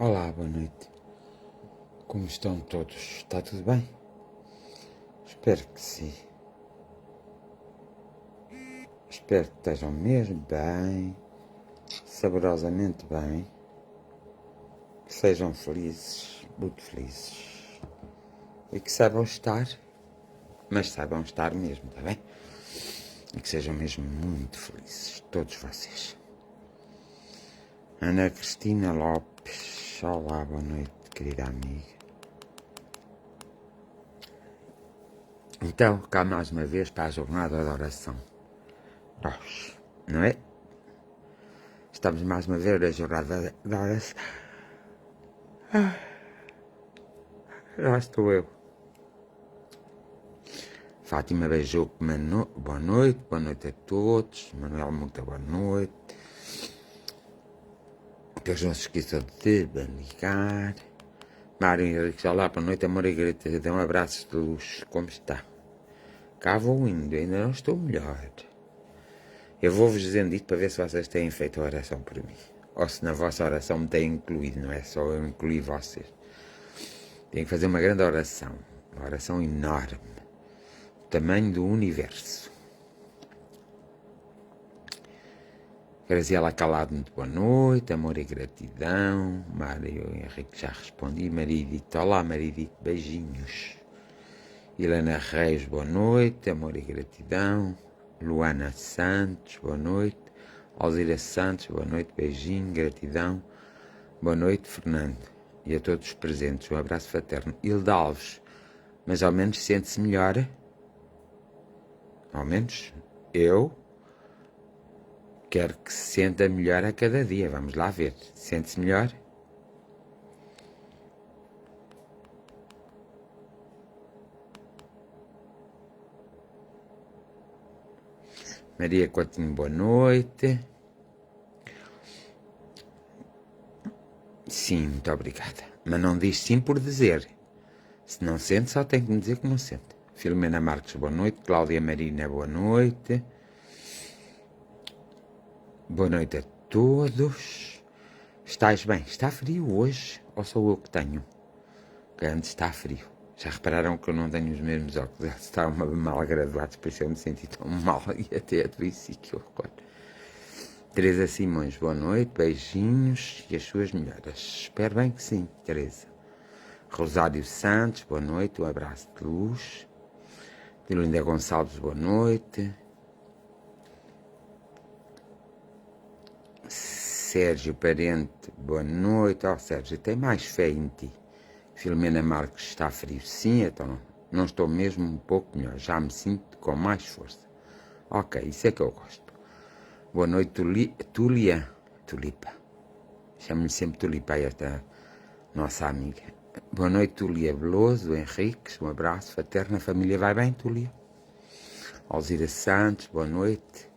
Olá, boa noite. Como estão todos? Está tudo bem? Espero que sim. Espero que estejam mesmo bem, saborosamente bem, que sejam felizes, muito felizes. E que saibam estar, mas saibam estar mesmo, está bem? E que sejam mesmo muito felizes, todos vocês. Ana Cristina Lopes, olá, boa noite, querida amiga. Então, cá mais uma vez para a jornada da oração. Nós, não é? Estamos mais uma vez na jornada da oração. Lá estou eu. Fátima Beijou, boa noite a todos. Manuel Muta, boa noite. Deus não se esqueçam de ligar. Mário Henrique, olá, boa noite, amor e gratidão, um abraço de luz, como está? Cá vou indo, ainda não estou melhor. Eu vou-vos dizendo isto para ver se vocês têm feito a oração por mim. Ou se na vossa oração me têm incluído, não é só eu incluir vocês. Tenho que fazer uma grande oração, uma oração enorme, do tamanho do universo. Graziela Calado, muito boa noite, amor e gratidão. Mário Henrique, já respondi. Maridito, olá Maridito, beijinhos. Helena Reis, boa noite, amor e gratidão. Luana Santos, boa noite. Alzira Santos, boa noite, beijinho, gratidão. Boa noite, Fernando. E a todos os presentes, um abraço fraterno. Hilda Alves, mas ao menos sente-se melhor? Ao menos eu quero que se sinta melhor a cada dia. Vamos lá ver. Sente-se melhor? Maria Coutinho, boa noite. Sim, muito obrigada. Mas não diz sim por dizer. Se não sente, só tem que me dizer que não sente. Filomena Marques, boa noite. Cláudia Marina, boa noite. Boa noite a todos. Estás bem? Está frio hoje? Ou sou eu que tenho? Que antes está frio. Já repararam que eu não tenho os mesmos óculos? Estavam mal graduados, por isso eu me senti tão mal e até adoeci, que horror. Teresa Simões, boa noite, beijinhos e as suas melhoras. Espero bem que sim, Teresa. Rosário Santos, boa noite, um abraço de luz. Dilinda Gonçalves, boa noite. Sérgio Parente, boa noite. Oh, Sérgio, tem mais fé em ti. Filomena Marques, está frio? Sim, então não estou mesmo um pouco melhor. Já me sinto com mais força. Ok, isso é que eu gosto. Boa noite, Tulipa. Chamo-lhe sempre Tulipa, esta nossa amiga. Boa noite, Tulia Veloso, Henriques, um abraço fraterno. A família vai bem, Tulia? Alzira Santos, boa noite.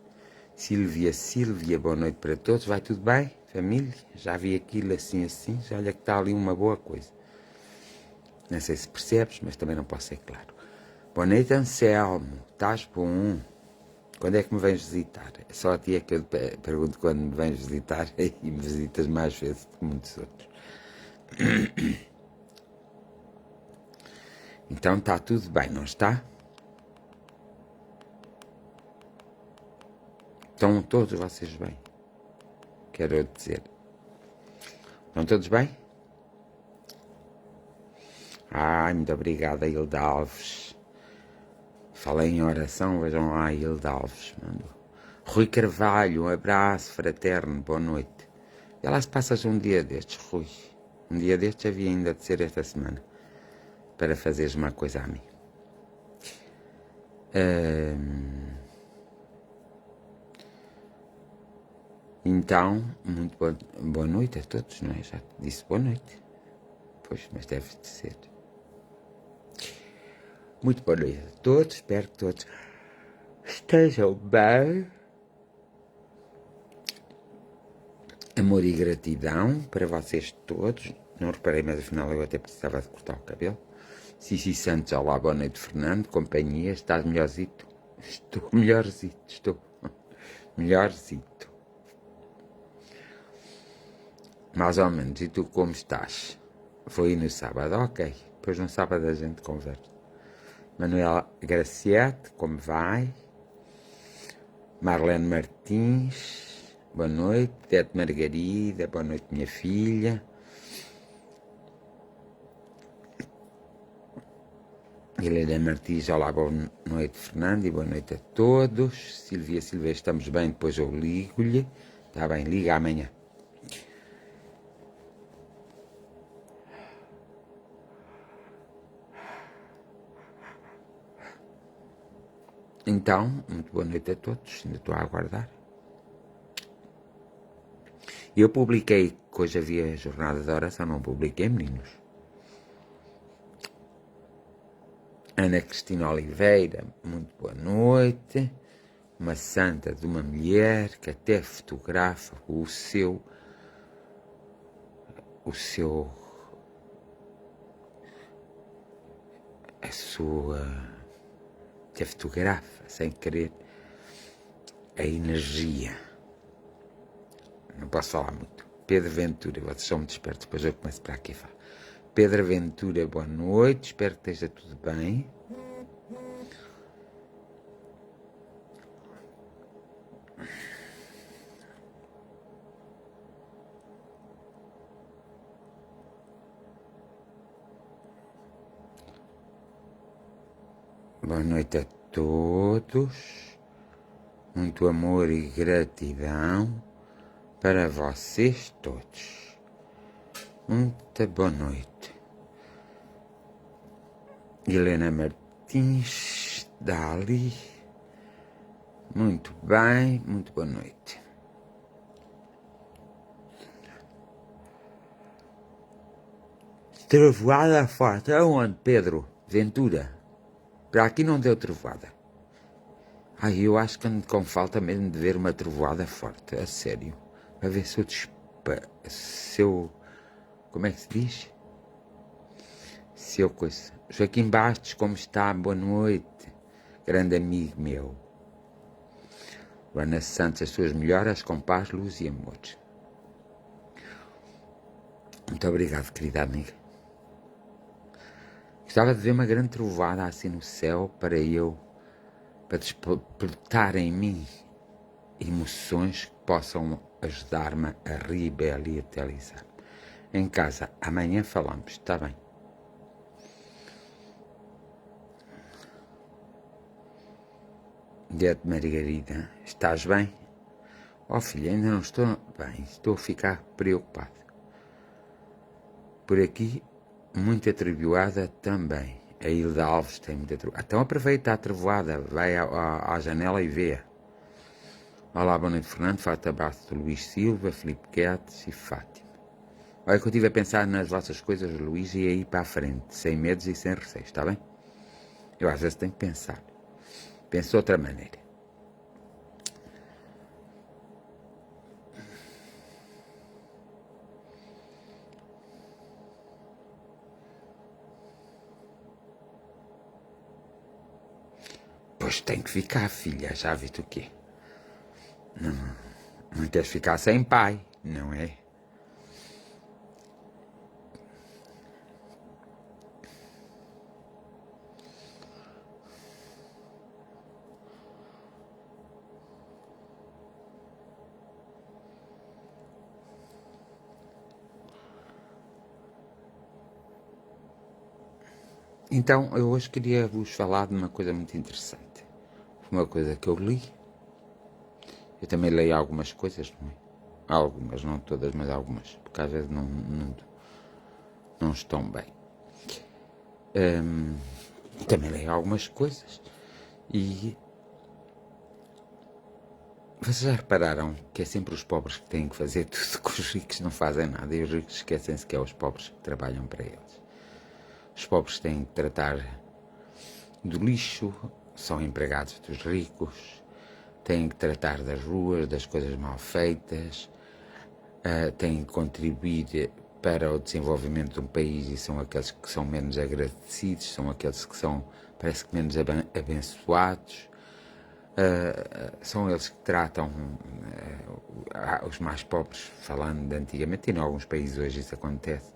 Silvia, boa noite para todos. Vai tudo bem, família? Já vi aquilo assim, já olha que está ali uma boa coisa. Não sei se percebes, mas também não posso ser claro. Boa noite, Anselmo. Estás bom? Quando é que me vens visitar? É só a ti é que eu pergunto quando me vens visitar e me visitas mais vezes do que muitos outros. Então está tudo bem, não está? Estão todos vocês bem? Quero eu dizer. Estão todos bem? Ai, muito obrigada, Hilda Alves. Falei em oração, vejam lá, Hilda Alves mandou. Rui Carvalho, um abraço fraterno, boa noite. E lá se passas um dia destes, Rui. Um dia destes havia ainda de ser esta semana, para fazeres uma coisa a mim. Então, muito boa noite a todos, não é? Já te disse boa noite. Pois, mas deve de ser. Muito boa noite a todos, espero que todos estejam bem. Amor e gratidão para vocês todos. Não reparei, mas afinal eu até precisava de cortar o cabelo. Cici Santos, olá, boa noite, Fernando. Companhia, estás melhorzito? Estou melhorzito, estou melhorzito. Mais ou menos. E tu como estás? Foi aí no sábado? Ok. Depois no sábado a gente conversa. Manuela Graciete, como vai? Marlene Martins, boa noite. Tete Margarida, boa noite, minha filha. Helena Martins, olá, boa noite, Fernando, e boa noite a todos. Silvia Silveira, estamos bem, depois eu ligo-lhe. Está bem, liga amanhã. Então, muito boa noite a todos, ainda estou a aguardar. Eu publiquei que hoje havia jornada de oração, não publiquei, meninos. Ana Cristina Oliveira, muito boa noite. Uma santa de uma mulher que até fotografa a sua, que fotografa, sem querer, a energia. Não posso falar muito. Pedro Ventura, vocês são muito espertos, depois eu começo para aqui a falar. Pedro Ventura, boa noite, espero que esteja tudo bem. Boa noite a todos. Muito amor e gratidão para vocês todos. Muita boa noite. Helena Martins, Dali. Muito bem, muito boa noite. Trovoada forte. Aonde, Pedro? Ventura? Para aqui não deu trovoada. Ai, eu acho que ando com falta mesmo de ver uma trovoada forte, a sério. Para ver se eu... Como é que se diz? Se eu coisa... Joaquim Bastos, como está? Boa noite. Grande amigo meu. Ana Santos, as suas melhoras com paz, luz e amor. Muito obrigado, querida amiga. Gostava de ver uma grande trovoada assim no céu para despertar em mim emoções que possam ajudar-me a rebelializar. Em casa, amanhã falamos, está bem? Dia de Margarida, estás bem? Oh filha, ainda não estou bem, estou a ficar preocupado. Por aqui, muita trovoada também. A Hilda Alves tem muita trovoada. Então aproveita a trovoada, vai à janela e vê. Olá, boa noite, Fernando. Forte abraço de Luís Silva, Filipe Guedes e Fátima. Olha que eu estive a pensar nas vossas coisas, Luís, e aí para a frente, sem medos e sem receios, está bem? Eu às vezes tenho que pensar. Penso de outra maneira. Pois tem que ficar, filha, já viste o quê? Não queres ficar sem pai, não é? Então, eu hoje queria vos falar de uma coisa muito interessante. Uma coisa que eu li. Eu também leio algumas coisas, não é? Algumas, não todas, mas algumas. Porque às vezes não estão bem. Também leio algumas coisas. E vocês já repararam que é sempre os pobres que têm que fazer tudo, que os ricos não fazem nada. E os ricos esquecem-se que é os pobres que trabalham para eles. Os pobres têm que tratar do lixo, são empregados dos ricos, têm que tratar das ruas, das coisas mal feitas, têm que contribuir para o desenvolvimento de um país e são aqueles que são menos agradecidos, são aqueles que são, parece que menos abençoados. São eles que tratam os mais pobres, falando de antigamente, e em alguns países hoje isso acontece.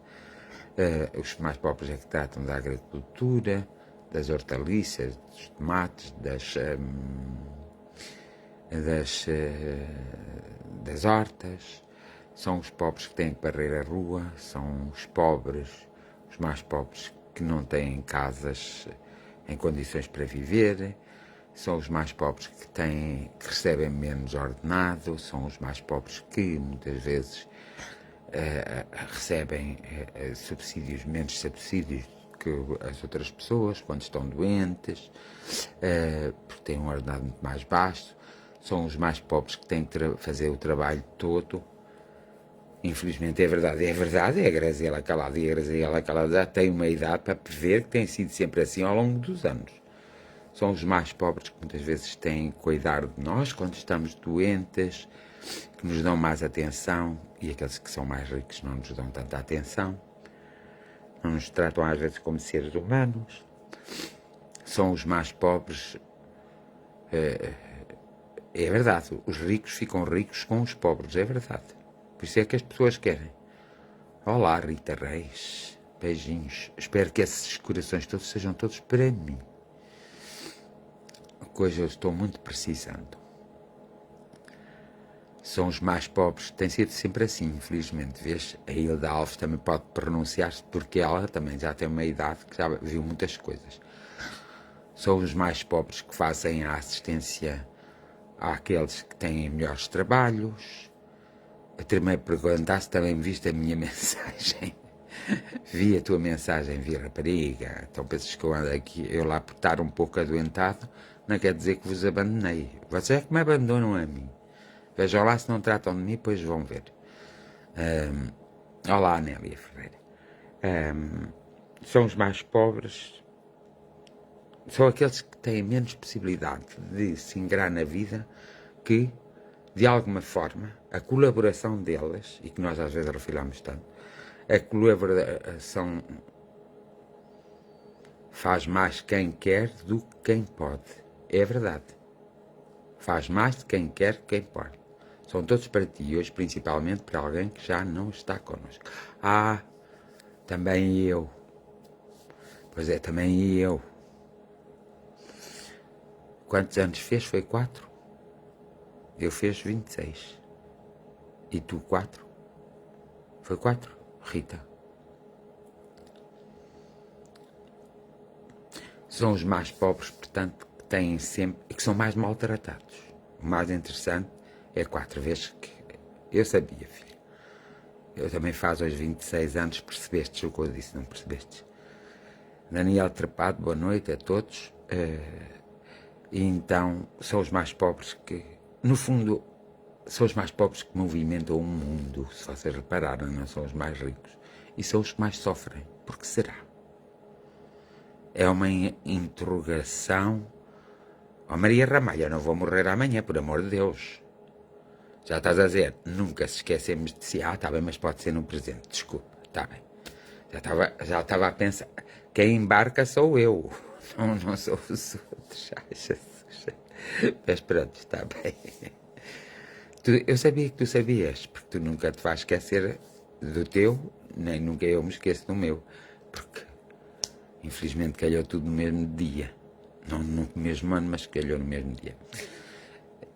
Os mais pobres é que tratam da agricultura, das hortaliças, dos tomates, das hortas. São os pobres que têm que varrer a rua, são os pobres, os mais pobres que não têm casas em condições para viver, são os mais pobres que recebem menos ordenado, são os mais pobres que muitas vezes recebem subsídios, menos subsídios que as outras pessoas quando estão doentes, porque têm um ordenado muito mais baixo. São os mais pobres que têm que fazer o trabalho todo. Infelizmente é verdade, a Graziela Calado e a Graziela Calado já têm uma idade para prever que tem sido sempre assim ao longo dos anos. São os mais pobres que muitas vezes têm que cuidar de nós quando estamos doentes, que nos dão mais atenção, e aqueles que são mais ricos não nos dão tanta atenção, não nos tratam às vezes como seres humanos. São os mais pobres. É verdade, os ricos ficam ricos com os pobres, é verdade. Por isso é que as pessoas querem. Olá, Rita Reis, beijinhos. Espero que esses corações todos sejam todos para mim. Hoje eu estou muito precisando. São os mais pobres, tem sido sempre assim, infelizmente. Vês, a Hilda Alves também pode pronunciar-se, porque ela também já tem uma idade que já viu muitas coisas. São os mais pobres que fazem a assistência àqueles que têm melhores trabalhos. Eu também perguntar se também viste a minha mensagem. Vi a tua mensagem, vi, rapariga. Então pensas que eu ando aqui, eu lá por estar um pouco adoentado, não quer dizer que vos abandonei. Vocês é que me abandonam a mim. Vejam lá se não tratam de mim, depois vão ver. Olá, Anélia Ferreira. São os mais pobres, são aqueles que têm menos possibilidade de se ingrar na vida, que, de alguma forma, a colaboração deles, e que nós às vezes refilamos tanto, a colaboração faz mais quem quer do que quem pode. É verdade. Faz mais de quem quer que quem pode. São todos para ti, hoje principalmente para alguém que já não está connosco. Também eu. Pois é, também eu. Quantos anos fez? Foi 4? Eu fiz 26. E tu 4? Foi 4, Rita? São os mais pobres, portanto, que têm sempre, e que são mais maltratados. O mais interessante é 4 vezes que... Eu sabia, filho. Eu também faço hoje 26 anos, percebeste o que eu disse, não percebeste? Daniel Trepado, boa noite a todos. E então, são os mais pobres que, no fundo, são os mais pobres que movimentam o mundo, se vocês repararam, não são os mais ricos. E são os que mais sofrem. Por que será? É uma interrogação. Maria Ramalho, eu não vou morrer amanhã, por amor de Deus. Já estás a dizer, nunca se esquecemos de si. Está bem, mas pode ser no presente, desculpa, está bem. Já estava a pensar, quem embarca sou eu, não sou os outros. Ai, Jesus. Mas pronto, está bem. Eu sabia que tu sabias, porque tu nunca te vais esquecer do teu, nem nunca eu me esqueço do meu, porque infelizmente calhou tudo no mesmo dia. Não no mesmo ano, mas calhou no mesmo dia.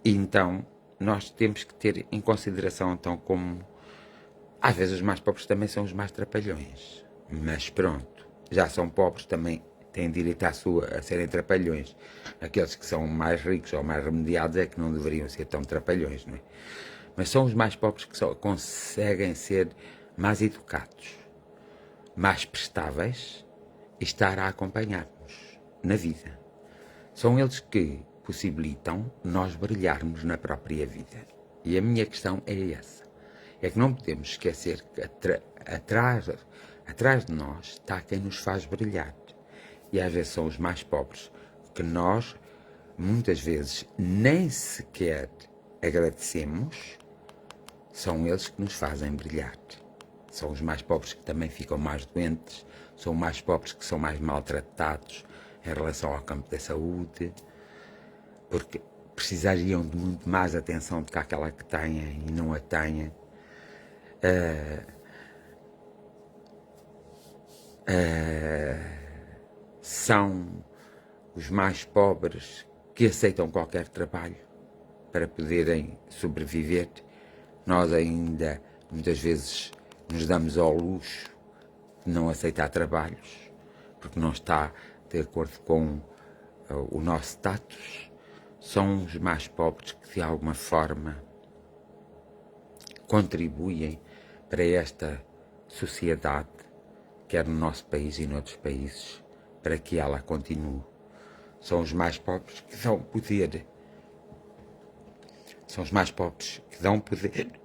E então, nós temos que ter em consideração, então, como... Às vezes os mais pobres também são os mais trapalhões. Mas pronto, já são pobres, também têm direito a serem trapalhões. Aqueles que são mais ricos ou mais remediados é que não deveriam ser tão trapalhões, não é? Mas são os mais pobres que só conseguem ser mais educados, mais prestáveis e estar a acompanhar-nos na vida. São eles que possibilitam nós brilharmos na própria vida. E a minha questão é essa. É que não podemos esquecer que atrás de nós está quem nos faz brilhar. E às vezes são os mais pobres, que nós, muitas vezes, nem sequer agradecemos, são eles que nos fazem brilhar. São os mais pobres que também ficam mais doentes, são os mais pobres que são mais maltratados em relação ao campo da saúde, porque precisariam de muito mais atenção do que aquela que têm e não a têm. São os mais pobres que aceitam qualquer trabalho para poderem sobreviver. Nós ainda, muitas vezes, nos damos ao luxo de não aceitar trabalhos, porque não está de acordo com o nosso status. São os mais pobres que, de alguma forma, contribuem para esta sociedade, quer no nosso país e noutros países, para que ela continue. São os mais pobres que dão poder. São os mais pobres que dão poder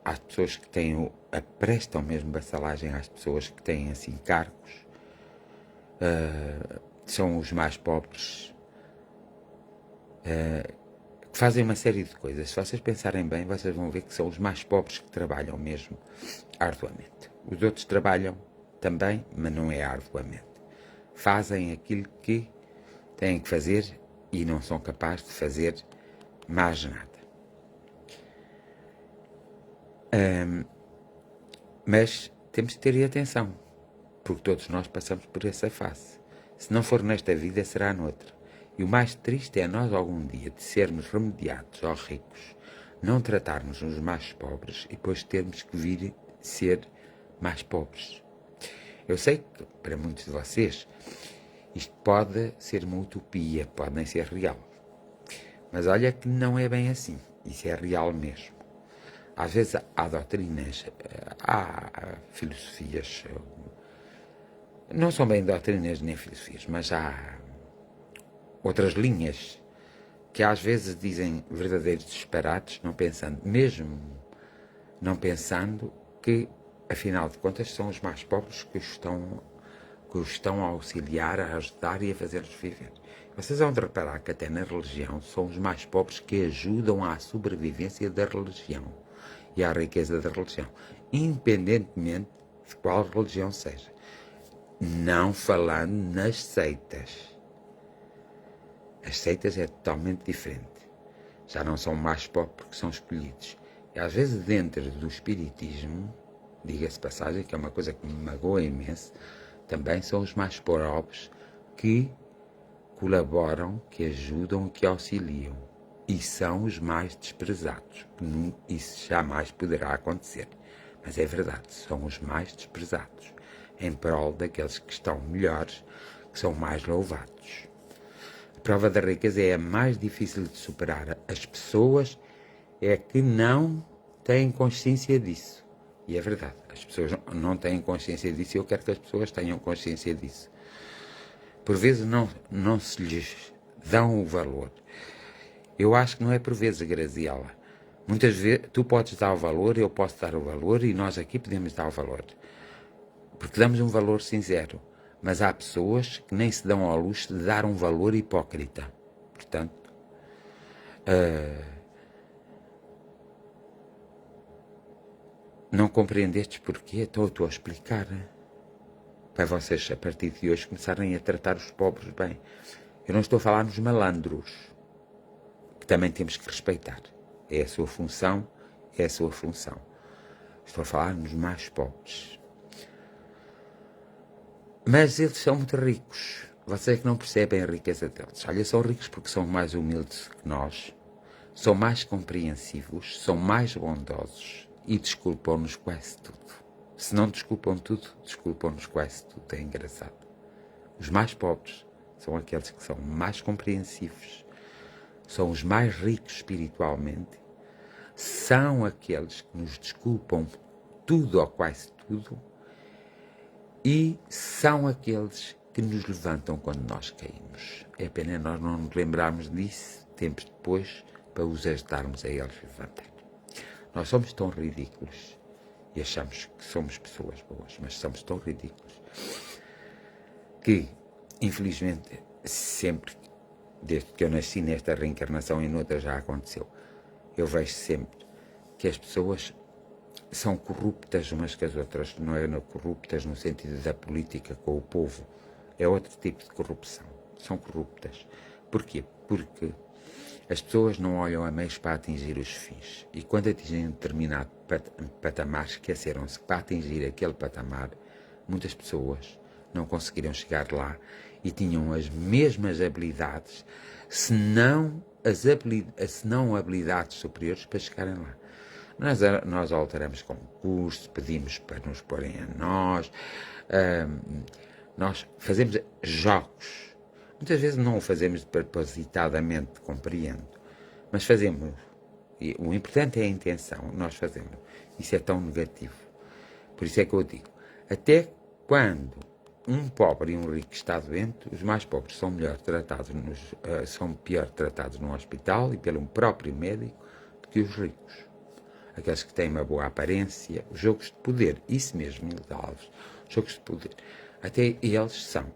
às pessoas que têm, prestam mesmo vassalagem às pessoas que têm assim cargos. São os mais pobres que fazem uma série de coisas. Se vocês pensarem bem, vocês vão ver que são os mais pobres que trabalham mesmo arduamente. Os outros trabalham também, mas não é arduamente. Fazem aquilo que têm que fazer e não são capazes de fazer mais nada. Mas temos que ter atenção, porque todos nós passamos por essa fase. Se não for nesta vida, será noutra. E o mais triste é nós, algum dia, de sermos remediados aos ricos, não tratarmos os mais pobres e depois termos que vir ser mais pobres. Eu sei que, para muitos de vocês, isto pode ser uma utopia, pode nem ser real. Mas olha que não é bem assim. Isso é real mesmo. Às vezes há doutrinas, há filosofias, não são bem doutrinas nem filosofias, mas há outras linhas que às vezes dizem verdadeiros disparates, não pensando, mesmo não pensando que, afinal de contas, são os mais pobres que os estão a auxiliar, a ajudar e a fazer-los viver. Vocês vão reparar que até na religião são os mais pobres que ajudam à sobrevivência da religião e à riqueza da religião, independentemente de qual religião seja. Não falando nas seitas. As seitas é totalmente diferente. Já não são mais pobres porque são escolhidos. E às vezes dentro do espiritismo, diga-se passagem, que é uma coisa que me magoa imenso, também são os mais pobres que colaboram, que ajudam, que auxiliam. E são os mais desprezados. Isso jamais poderá acontecer. Mas é verdade, são os mais desprezados, em prol daqueles que estão melhores, que são mais louvados. A prova da riqueza é a mais difícil de superar. As pessoas é que não têm consciência disso. E é verdade, as pessoas não têm consciência disso e eu quero que as pessoas tenham consciência disso. Por vezes não se lhes dão o valor. Eu acho que não é por vezes, Graziela. Muitas vezes tu podes dar o valor, eu posso dar o valor e nós aqui podemos dar o valor. Porque damos um valor sincero. Mas há pessoas que nem se dão ao luxo de dar um valor hipócrita. Portanto, não compreendestes porquê? Estou a explicar. Para vocês, a partir de hoje, começarem a tratar os pobres bem. Eu não estou a falar nos malandros, que também temos que respeitar. É a sua função, é a sua função. Estou a falar nos mais pobres. Mas eles são muito ricos. Vocês é que não percebem a riqueza deles. Olha, são ricos porque são mais humildes que nós, são mais compreensivos, são mais bondosos e desculpam-nos quase tudo. Se não desculpam tudo, desculpam-nos quase tudo. É engraçado. Os mais pobres são aqueles que são mais compreensivos, são os mais ricos espiritualmente, são aqueles que nos desculpam tudo ou quase tudo e são aqueles que nos levantam quando nós caímos. É pena nós não nos lembrarmos disso tempos depois para os ajudarmos a eles levantar. Nós somos tão ridículos e achamos que somos pessoas boas, mas somos tão ridículos que, infelizmente, sempre, desde que eu nasci nesta reencarnação e noutra já aconteceu, eu vejo sempre que as pessoas são corruptas umas com as outras. Não é corruptas no sentido da política com o povo, é outro tipo de corrupção. são corruptas. Porquê? Porque as pessoas não olham a meios para atingir os fins. E quando atingem um determinado patamar, esqueceram-se que para atingir aquele patamar, muitas pessoas não conseguiram chegar lá e tinham as mesmas habilidades, se não habilidades superiores para chegarem lá. Nós alteramos concurso, pedimos para nos porem a nós fazemos jogos. Muitas vezes não o fazemos propositadamente, compreendo, mas fazemos. E o importante é a intenção, nós fazemos. Isso é tão negativo. Por isso é que eu digo, até quando um pobre e um rico está doente, os mais pobres são são pior tratados no hospital e pelo próprio médico do que os ricos. Aqueles que têm uma boa aparência, os jogos de poder, isso mesmo, Hilda Alves, jogos de poder, até eles são.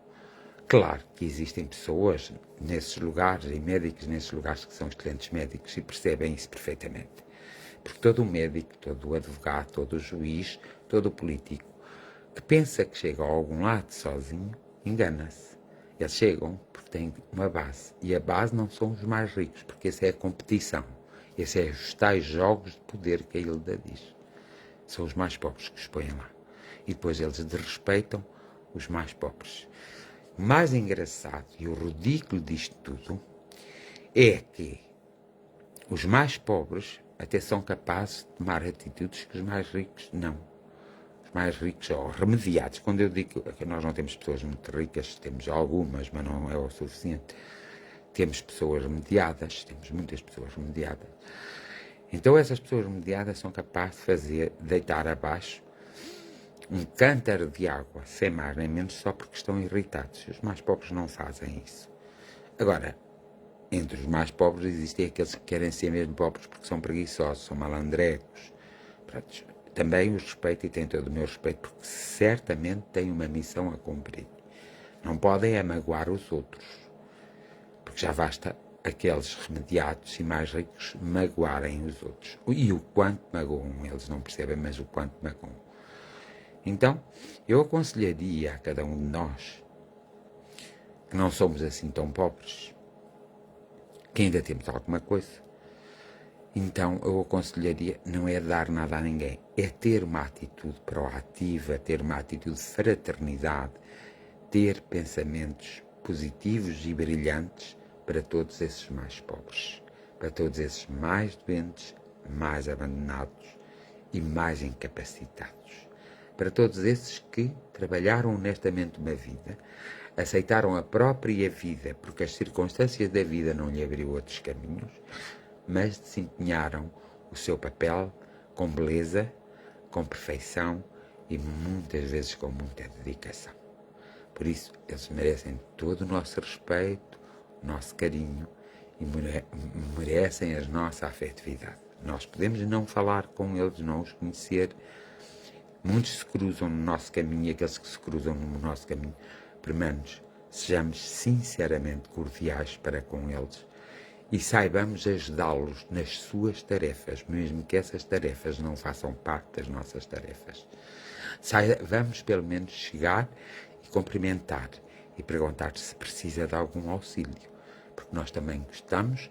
Claro que existem pessoas nesses lugares e médicos nesses lugares que são excelentes médicos e percebem isso perfeitamente. Porque todo o médico, todo o advogado, todo o juiz, todo o político que pensa que chega a algum lado sozinho, engana-se. Eles chegam porque têm uma base. E a base não são os mais ricos, porque essa é a competição. Esse é os tais jogos de poder que a Hilda diz. São os mais pobres que os põem lá. E depois eles desrespeitam os mais pobres. O mais engraçado e o ridículo disto tudo é que os mais pobres até são capazes de tomar atitudes que os mais ricos não. Os mais ricos ou remediados. Quando eu digo que nós não temos pessoas muito ricas, temos algumas, mas não é o suficiente. Temos pessoas remediadas, temos muitas pessoas remediadas. Então essas pessoas remediadas são capazes de deitar abaixo um cântaro de água, sem mais nem menos, só porque estão irritados. Os mais pobres não fazem isso. Agora, entre os mais pobres existem aqueles que querem ser mesmo pobres porque são preguiçosos, são malandrecos. Pronto, também os respeito e têm todo o meu respeito porque certamente têm uma missão a cumprir. Não podem magoar os outros, porque já basta aqueles remediados e mais ricos magoarem os outros. E o quanto magoam, eles não percebem, mas o quanto magoam. Então, eu aconselharia a cada um de nós, que não somos assim tão pobres, que ainda temos alguma coisa, então eu aconselharia, não é dar nada a ninguém, é ter uma atitude proativa, ter uma atitude de fraternidade, ter pensamentos positivos e brilhantes para todos esses mais pobres, para todos esses mais doentes, mais abandonados e mais incapacitados. Para todos esses que trabalharam honestamente uma vida, aceitaram a própria vida, porque as circunstâncias da vida não lhe abriu outros caminhos, mas desempenharam o seu papel com beleza, com perfeição e muitas vezes com muita dedicação. Por isso, eles merecem todo o nosso respeito, o nosso carinho e merecem a nossa afetividade. Nós podemos não falar com eles, não os conhecer. Muitos se cruzam no nosso caminho e aqueles que se cruzam no nosso caminho, pelo menos sejamos sinceramente cordiais para com eles e saibamos ajudá-los nas suas tarefas, mesmo que essas tarefas não façam parte das nossas tarefas. Vamos pelo menos chegar e cumprimentar e perguntar se precisa de algum auxílio, porque nós também gostamos,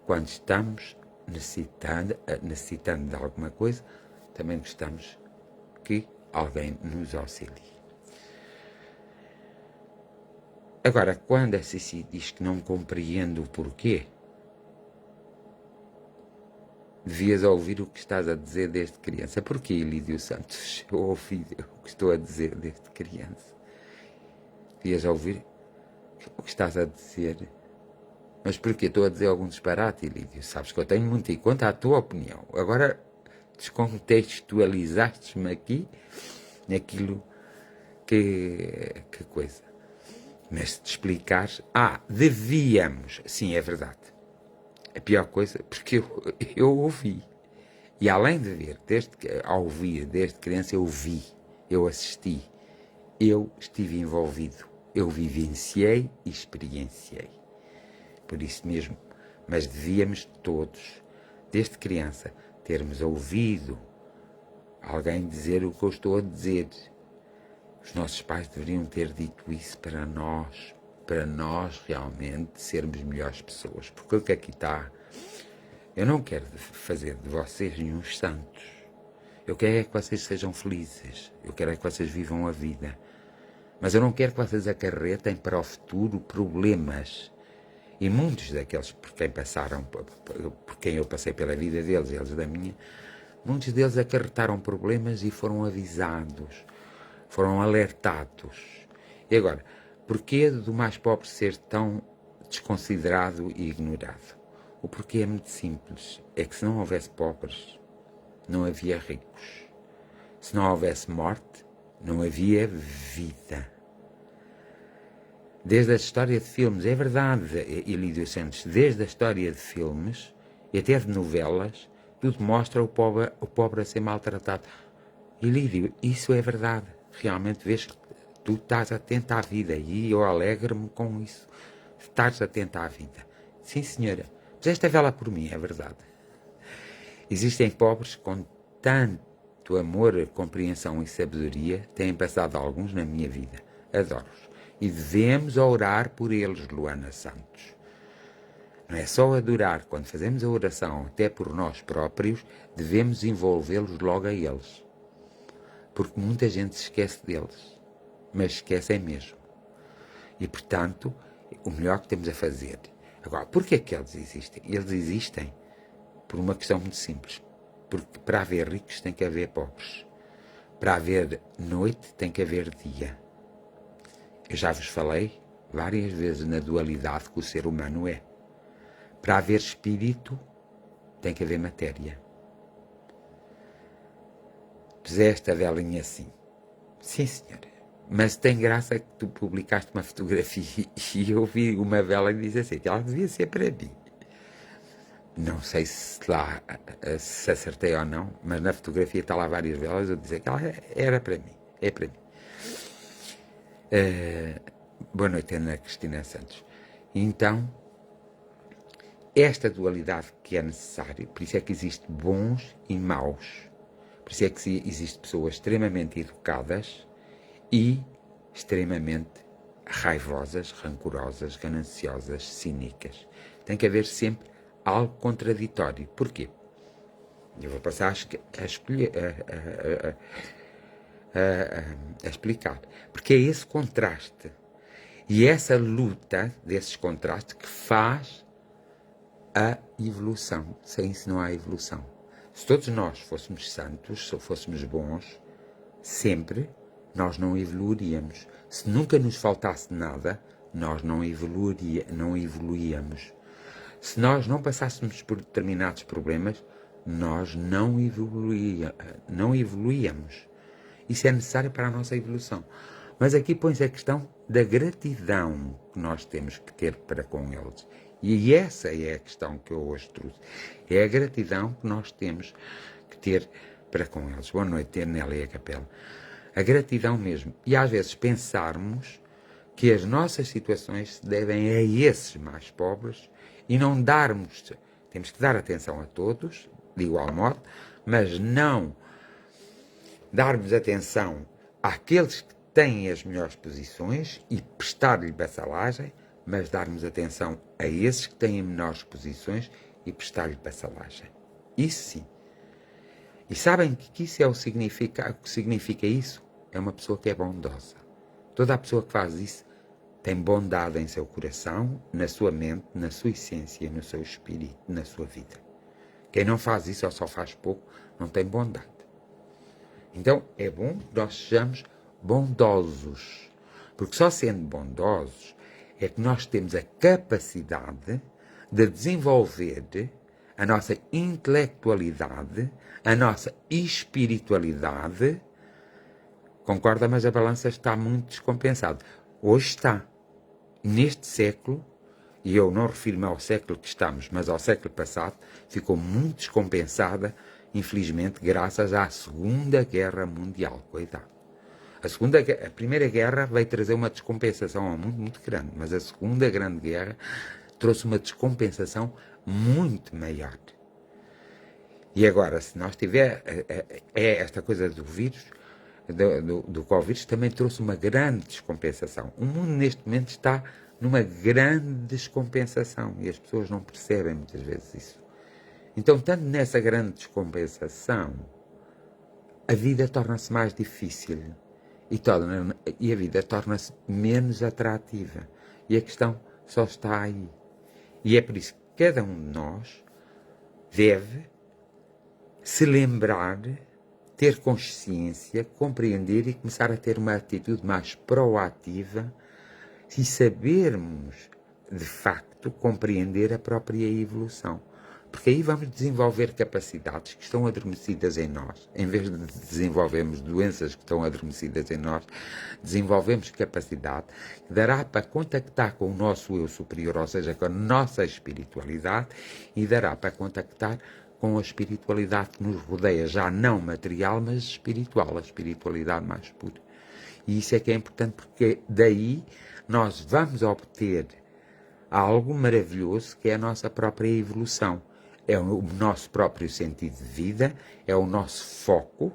quando estamos necessitando de alguma coisa, também gostamos que alguém nos auxilie. Agora, quando a Cici diz que não compreende o porquê, devias ouvir o que estás a dizer desde criança. Porquê, Elídio Santos? Eu ouvi o que estou a dizer desde criança. Devias ouvir o que estás a dizer. Mas porquê? Estou a dizer algum disparate, Elídio? Sabes que eu tenho muito em conta a tua opinião. Agora, descontextualizaste-me aqui naquilo que coisa. Mas se te explicares, devíamos, sim, é verdade. A pior coisa, porque eu ouvi. E além de ver, ao ouvir desde criança, eu vi, eu assisti, eu estive envolvido, eu vivenciei e experienciei. Por isso mesmo, mas devíamos todos, desde criança, termos ouvido alguém dizer o que eu estou a dizer. Os nossos pais deveriam ter dito isso para nós, para nós realmente sermos melhores pessoas. Porque o que aqui está, eu não quero fazer de vocês nenhum santos. Eu quero é que vocês sejam felizes. Eu quero é que vocês vivam a vida. Mas eu não quero que vocês acarretem para o futuro problemas. E muitos daqueles por quem passaram, por quem eu passei pela vida deles, eles da minha, muitos deles acarretaram problemas e foram avisados, foram alertados. E agora, porquê do mais pobre ser tão desconsiderado e ignorado? O porquê é muito simples. É que se não houvesse pobres, não havia ricos. Se não houvesse morte, não havia vida. Desde a história de filmes, é verdade, Ilídio Santos, desde a história de filmes e até de novelas, tudo mostra o pobre a ser maltratado. Ilídio, isso é verdade. Realmente vês que tu estás atento à vida e eu alegro-me com isso. Estás atento à vida. Sim, senhora. Mas esta vela por mim, é verdade. Existem pobres com tanto amor, compreensão e sabedoria, têm passado alguns na minha vida. Adoro-os. E devemos orar por eles, Luana Santos. Não é só adorar. Quando fazemos a oração, até por nós próprios, devemos envolvê-los logo a eles. Porque muita gente se esquece deles. Mas esquecem mesmo. E, portanto, o melhor que temos a fazer. Agora, porquê é que eles existem? Eles existem por uma questão muito simples. Porque para haver ricos tem que haver pobres. Para haver noite tem que haver dia. Eu já vos falei várias vezes na dualidade que o ser humano é. Para haver espírito, tem que haver matéria. Puseste a velinha assim. Sim, senhora. Mas tem graça que tu publicaste uma fotografia e eu vi uma vela e disse assim, que ela devia ser para mim. Não sei se lá se acertei ou não, mas na fotografia está lá várias velas, eu disse que ela era para mim. É para mim. Boa noite, Ana Cristina Santos. Então, esta dualidade que é necessária, por isso é que existem bons e maus, por isso é que existem pessoas extremamente educadas e extremamente raivosas, rancorosas, gananciosas, cínicas. Tem que haver sempre algo contraditório. Porquê? Eu vou passar a explicar. Porque é esse contraste e essa luta desses contrastes que faz a evolução. Sem isso não há evolução. Se todos nós fôssemos santos, se fôssemos bons, sempre nós não evoluiríamos. Se nunca nos faltasse nada, nós não evoluíamos. Se nós não passássemos por determinados problemas, nós não evoluíamos. Isso é necessário para a nossa evolução. Mas aqui põe-se a questão da gratidão que nós temos que ter para com eles. E essa é a questão que eu hoje trouxe. É a gratidão que nós temos que ter para com eles. Boa noite, Nélia Capela. A gratidão mesmo. E às vezes pensarmos que as nossas situações se devem a esses mais pobres e não darmos... Temos que dar atenção a todos, de igual modo, mas não darmos atenção àqueles que têm as melhores posições e prestar-lhe vassalagem, mas darmos atenção a esses que têm menores posições e prestar-lhe vassalagem. Isso sim. E sabem que isso é o que significa isso? É uma pessoa que é bondosa. Toda a pessoa que faz isso tem bondade em seu coração, na sua mente, na sua essência, no seu espírito, na sua vida. Quem não faz isso ou só faz pouco, não tem bondade. Então, é bom que nós sejamos bondosos. Porque só sendo bondosos é que nós temos a capacidade de desenvolver a nossa intelectualidade, a nossa espiritualidade. Concorda, mas a balança está muito descompensada. Hoje está. Neste século, e eu não refiro-me ao século que estamos, mas ao século passado, ficou muito descompensada, infelizmente, graças à Segunda Guerra Mundial. Coitado. A Primeira Guerra veio trazer uma descompensação ao mundo muito grande, mas a Segunda Grande Guerra trouxe uma descompensação muito maior. E agora, se nós tiver esta coisa do vírus, do Covid também trouxe uma grande descompensação. O mundo neste momento está numa grande descompensação e as pessoas não percebem muitas vezes isso. Então, estando nessa grande descompensação, a vida torna-se mais difícil e a vida torna-se menos atrativa. E a questão só está aí. E é por isso que cada um de nós deve se lembrar, ter consciência, compreender e começar a ter uma atitude mais proativa e sabermos, de facto, compreender a própria evolução. Porque aí vamos desenvolver capacidades que estão adormecidas em nós. Em vez de desenvolvermos doenças que estão adormecidas em nós, desenvolvemos capacidade que dará para contactar com o nosso eu superior, ou seja, com a nossa espiritualidade, e dará para contactar com a espiritualidade que nos rodeia, já não material, mas espiritual, a espiritualidade mais pura. E isso é que é importante, porque daí nós vamos obter algo maravilhoso que é a nossa própria evolução. É o nosso próprio sentido de vida, é o nosso foco,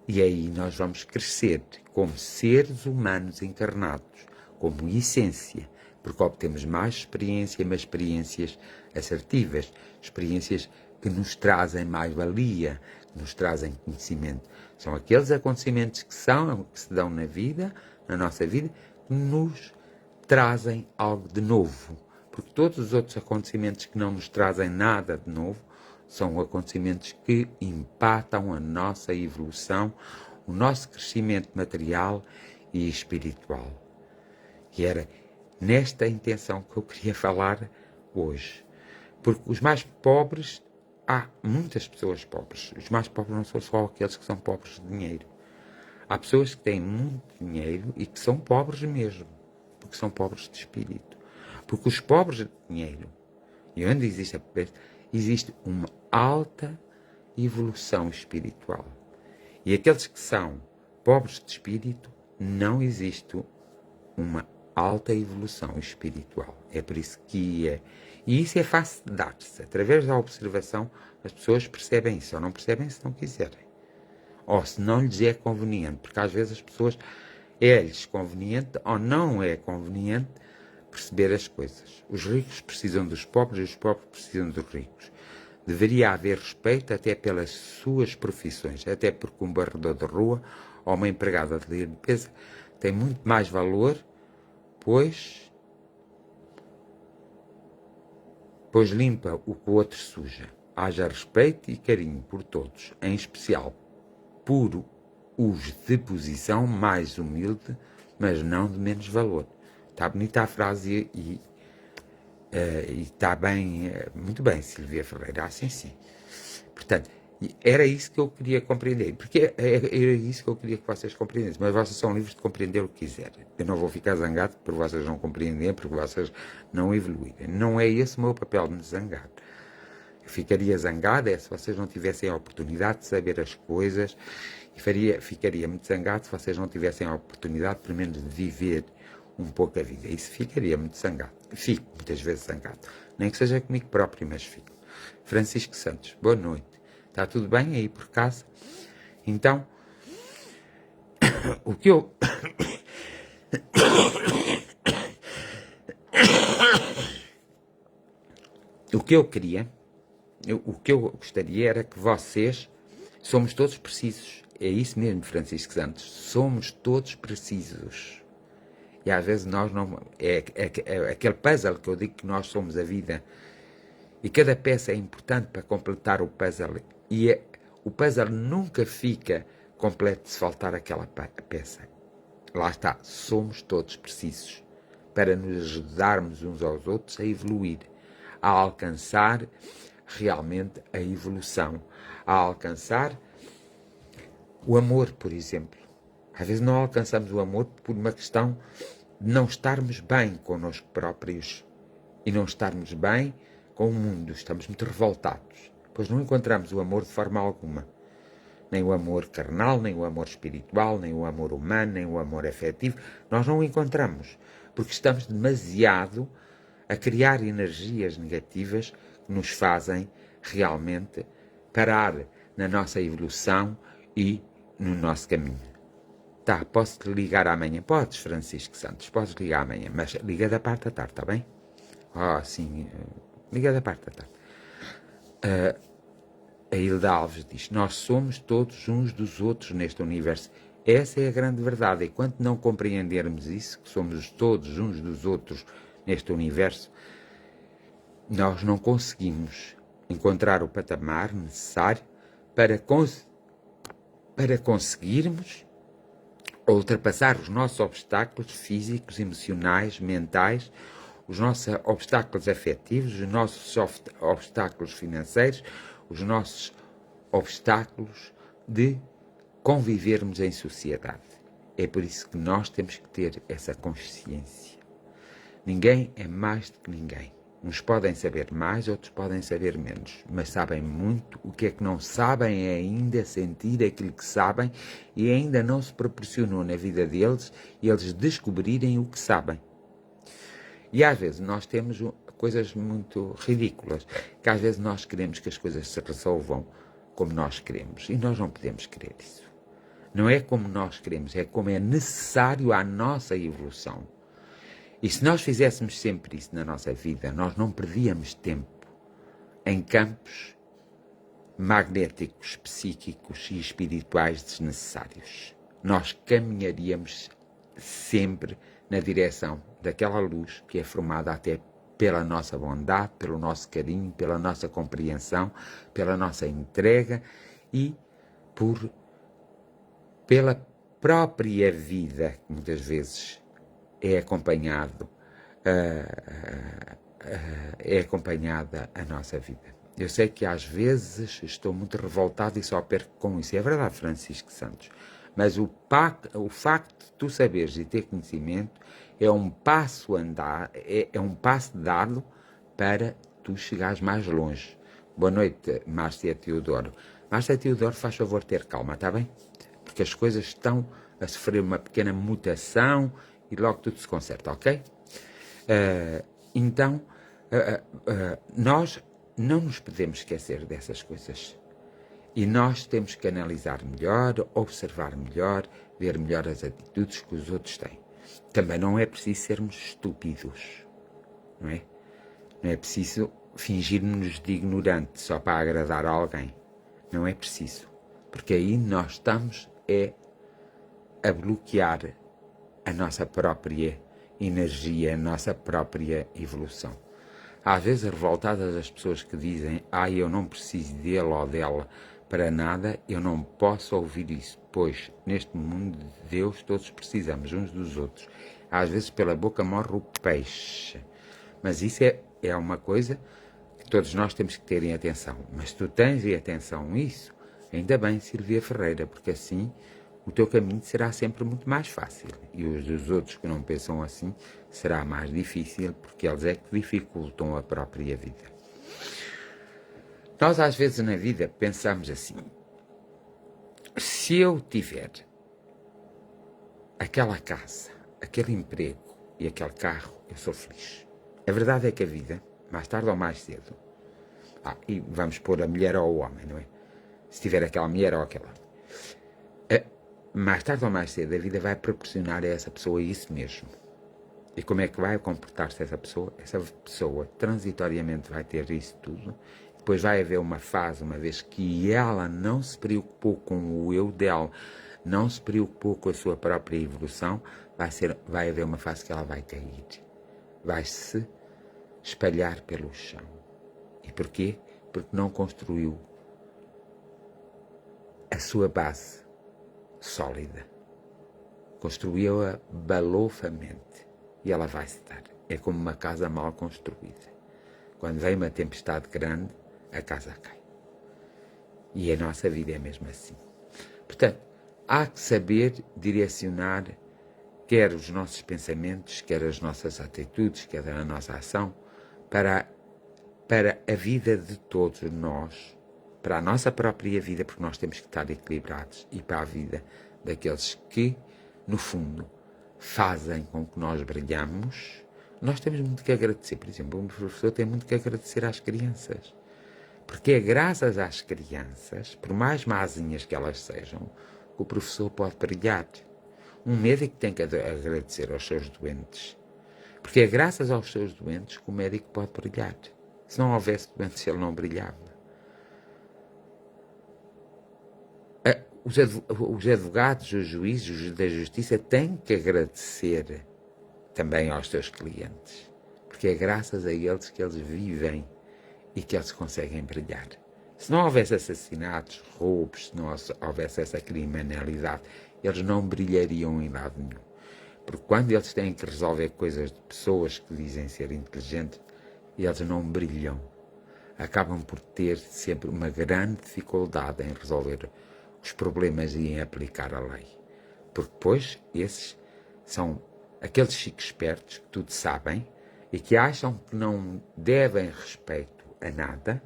e aí nós vamos crescer como seres humanos encarnados, como essência, porque obtemos mais experiência, mas experiências assertivas, experiências que nos trazem mais-valia, que nos trazem conhecimento. São aqueles acontecimentos que se dão na vida, na nossa vida, que nos trazem algo de novo. Porque todos os outros acontecimentos que não nos trazem nada de novo são acontecimentos que impactam a nossa evolução, o nosso crescimento material e espiritual. E era nesta intenção que eu queria falar hoje. Porque os mais pobres, há muitas pessoas pobres. Os mais pobres não são só aqueles que são pobres de dinheiro. Há pessoas que têm muito dinheiro e que são pobres mesmo, porque são pobres de espírito. Porque os pobres de dinheiro, e onde existe a pobreza, existe uma alta evolução espiritual. E aqueles que são pobres de espírito, não existe uma alta evolução espiritual. É por isso que é. E isso é fácil de dar-se. Através da observação, as pessoas percebem isso, ou não percebem se não quiserem. Ou se não lhes é conveniente, porque às vezes as pessoas é-lhes conveniente ou não é conveniente perceber as coisas. Os ricos precisam dos pobres e os pobres precisam dos ricos. Deveria haver respeito até pelas suas profissões, até porque um barredor de rua ou uma empregada de limpeza tem muito mais valor, pois limpa o que o outro suja. Haja respeito e carinho por todos, em especial por os de posição mais humilde, mas não de menos valor. Está bonita a frase e está bem, muito bem, Silvia Ferreira, assim sim. Portanto, era isso que eu queria compreender, porque era isso que eu queria que vocês compreendessem, mas vocês são livres de compreender o que quiserem. Eu não vou ficar zangado por vocês não compreenderem, porque vocês não evoluírem. Não é esse o meu papel de me zangar. Eu ficaria zangado se vocês não tivessem a oportunidade de saber as coisas, e ficaria muito zangado se vocês não tivessem a oportunidade, pelo menos, de viver um pouco a vida. Isso ficaria muito zangado. Fico muitas vezes zangado. Nem que seja comigo próprio, mas fico. Francisco Santos, boa noite. Está tudo bem aí por casa? Então, o que eu... o que eu queria, o que eu gostaria era que vocês... Somos todos precisos. É isso mesmo, Francisco Santos. Somos todos precisos. E às vezes nós não... É aquele puzzle que eu digo que nós somos a vida. E cada peça é importante para completar o puzzle. E o puzzle nunca fica completo se faltar aquela peça. Lá está. Somos todos precisos para nos ajudarmos uns aos outros a evoluir. A alcançar realmente a evolução. A alcançar o amor, por exemplo. Às vezes não alcançamos o amor por uma questão de não estarmos bem connosco próprios e não estarmos bem com o mundo. Estamos muito revoltados, pois não encontramos o amor de forma alguma. Nem o amor carnal, nem o amor espiritual, nem o amor humano, nem o amor afetivo. Nós não o encontramos, porque estamos demasiado a criar energias negativas que nos fazem realmente parar na nossa evolução e no nosso caminho. Tá, posso-te ligar amanhã? Podes, Francisco Santos, podes ligar amanhã, mas liga da parte da tarde, está bem? Sim, liga da parte da tarde. A Hilda Alves diz, nós somos todos uns dos outros neste universo. Essa é a grande verdade, e quando não compreendermos isso, que somos todos uns dos outros neste universo, nós não conseguimos encontrar o patamar necessário para conseguirmos ultrapassar os nossos obstáculos físicos, emocionais, mentais, os nossos obstáculos afetivos, os nossos obstáculos financeiros, os nossos obstáculos de convivermos em sociedade. É por isso que nós temos que ter essa consciência. Ninguém é mais do que ninguém. Uns podem saber mais, outros podem saber menos, mas sabem muito. O que é que não sabem é ainda sentir aquilo que sabem e ainda não se proporcionou na vida deles eles descobrirem o que sabem. E às vezes nós temos coisas muito ridículas, que às vezes nós queremos que as coisas se resolvam como nós queremos, e nós não podemos querer isso. Não é como nós queremos, é como é necessário à nossa evolução. E se nós fizéssemos sempre isso na nossa vida, nós não perdíamos tempo em campos magnéticos, psíquicos e espirituais desnecessários. Nós caminharíamos sempre na direção daquela luz que é formada até pela nossa bondade, pelo nosso carinho, pela nossa compreensão, pela nossa entrega e pela própria vida, que muitas vezes é acompanhada a nossa vida. Eu sei que às vezes estou muito revoltado e só perco com isso. É verdade, Francisco Santos. Mas o facto de tu saberes e ter conhecimento é um passo dado para tu chegares mais longe. Boa noite, Márcia Teodoro. Márcia Teodoro, faz favor ter calma, está bem? Porque as coisas estão a sofrer uma pequena mutação e logo tudo se conserta, ok? Nós não nos podemos esquecer dessas coisas. E nós temos que analisar melhor, observar melhor, ver melhor as atitudes que os outros têm. Também não é preciso sermos estúpidos, não é? Não é preciso fingirmos de ignorantes só para agradar a alguém. Não é preciso. Porque aí nós estamos a bloquear a nossa própria energia, a nossa própria evolução. Às vezes revoltadas as pessoas que dizem eu não preciso dele ou dela para nada, eu não posso ouvir isso, pois neste mundo de Deus todos precisamos uns dos outros. Às vezes pela boca morre o peixe, mas isso é uma coisa que todos nós temos que ter em atenção. Mas tu tens em atenção isso, ainda bem, Silvia Ferreira, porque assim o teu caminho será sempre muito mais fácil. E os dos outros que não pensam assim será mais difícil, porque eles é que dificultam a própria vida. Nós às vezes na vida pensamos assim, se eu tiver aquela casa, aquele emprego e aquele carro, eu sou feliz. A verdade é que a vida, mais tarde ou mais cedo, e vamos pôr a mulher ou o homem, não é? Se tiver aquela mulher ou aquela, mais tarde ou mais cedo a vida vai proporcionar a essa pessoa isso mesmo. E como é que vai comportar-se essa pessoa? Essa pessoa transitoriamente vai ter isso tudo. Depois vai haver uma fase, uma vez que ela não se preocupou com o eu dela, não se preocupou com a sua própria evolução, vai haver uma fase que ela vai cair. Vai se espalhar pelo chão. E porquê? Porque não construiu a sua base sólida. Construiu-a balofamente. E ela vai estar. É como uma casa mal construída. Quando vem uma tempestade grande, a casa cai. E a nossa vida é mesmo assim. Portanto, há que saber direcionar quer os nossos pensamentos, quer as nossas atitudes, quer a nossa ação, para a vida de todos nós, para a nossa própria vida, porque nós temos que estar equilibrados, e para a vida daqueles que, no fundo, fazem com que nós brilhamos. Nós temos muito que agradecer. Por exemplo, um professor tem muito que agradecer às crianças. Porque é graças às crianças, por mais mazinhas que elas sejam, que o professor pode brilhar. Um médico tem que agradecer aos seus doentes, porque é graças aos seus doentes que o médico pode brilhar. Se não houvesse doentes, ele não brilhava. Os advogados, os juízes da justiça têm que agradecer também aos seus clientes, porque é graças a eles que eles vivem e que eles conseguem brilhar. Se não houvesse assassinatos, roubos, se não houvesse essa criminalidade, eles não brilhariam em lado nenhum. Porque quando eles têm que resolver coisas de pessoas que dizem ser inteligentes, eles não brilham. Acabam por ter sempre uma grande dificuldade em resolver os problemas e em aplicar a lei. Porque depois esses são aqueles chicos espertos que tudo sabem e que acham que não devem respeito a nada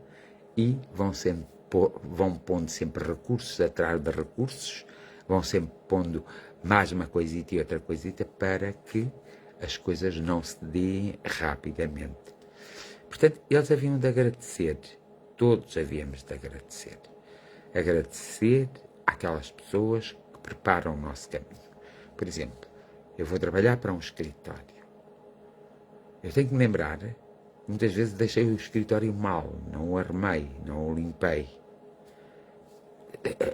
e vão pondo sempre recursos atrás de recursos, vão sempre pondo mais uma coisita e outra coisita para que as coisas não se deem rapidamente. Portanto, eles haviam de agradecer, todos havíamos de agradecer. Agradecer àquelas pessoas que preparam o nosso caminho. Por exemplo, eu vou trabalhar para um escritório. Eu tenho que me lembrar, muitas vezes deixei o escritório mal, não o arrumei, não o limpei.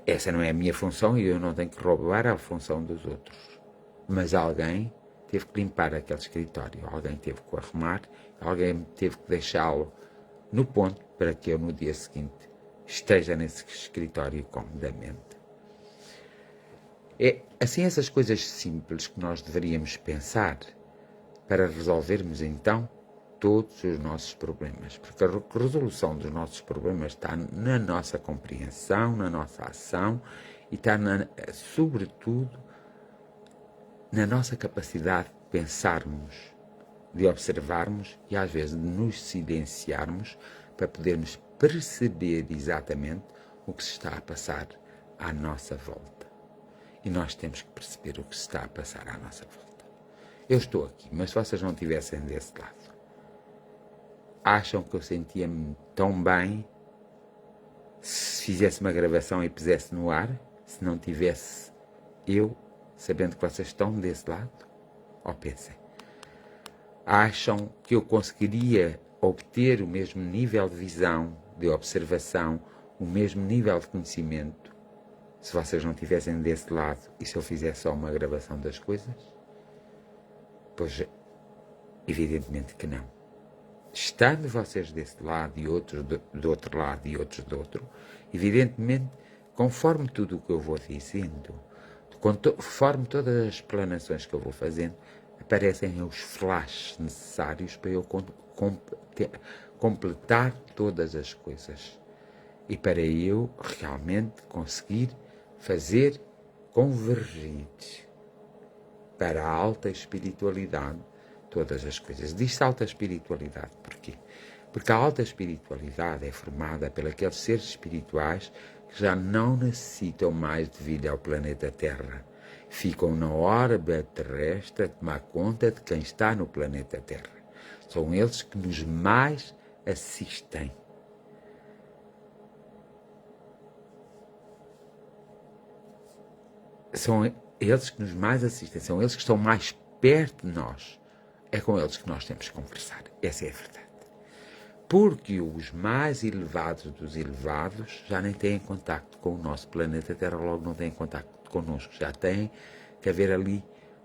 Essa não é a minha função e eu não tenho que roubar a função dos outros. Mas alguém teve que limpar aquele escritório, alguém teve que o arrumar, alguém teve que deixá-lo no ponto para que eu no dia seguinte esteja nesse escritório comodamente. É assim essas coisas simples que nós deveríamos pensar para resolvermos então todos os nossos problemas, porque a resolução dos nossos problemas está na nossa compreensão, na nossa ação e está, sobretudo, na nossa capacidade de pensarmos, de observarmos e às vezes de nos silenciarmos para podermos perceber exatamente o que se está a passar à nossa volta. E nós temos que perceber o que se está a passar à nossa volta. Eu estou aqui, mas se vocês não estivessem desse lado, acham que eu sentia-me tão bem se fizesse uma gravação e pusesse no ar, se não tivesse eu, sabendo que vocês estão desse lado? Ou pensem, acham que eu conseguiria obter o mesmo nível de visão, de observação, o mesmo nível de conhecimento, se vocês não estivessem desse lado e se eu fizesse só uma gravação das coisas? Pois, evidentemente que não. Estando vocês desse lado e outros do outro lado e outros do outro, evidentemente, conforme tudo o que eu vou dizendo, conforme todas as explanações que eu vou fazendo, aparecem os flashes necessários para eu completar todas as coisas. E para eu realmente conseguir fazer convergir para a alta espiritualidade todas as coisas. Diz-se alta espiritualidade, porquê? Porque a alta espiritualidade é formada pelos seres espirituais que já não necessitam mais de vida ao planeta Terra. Ficam na órbita terrestre a tomar conta de quem está no planeta Terra. São eles que nos mais assistem. São eles que nos mais assistem, são eles que estão mais perto de nós. É com eles que nós temos que conversar. Essa é a verdade. Porque os mais elevados dos elevados já nem têm contacto com o nosso planeta Terra, logo não têm contacto connosco. Já tem que haver ali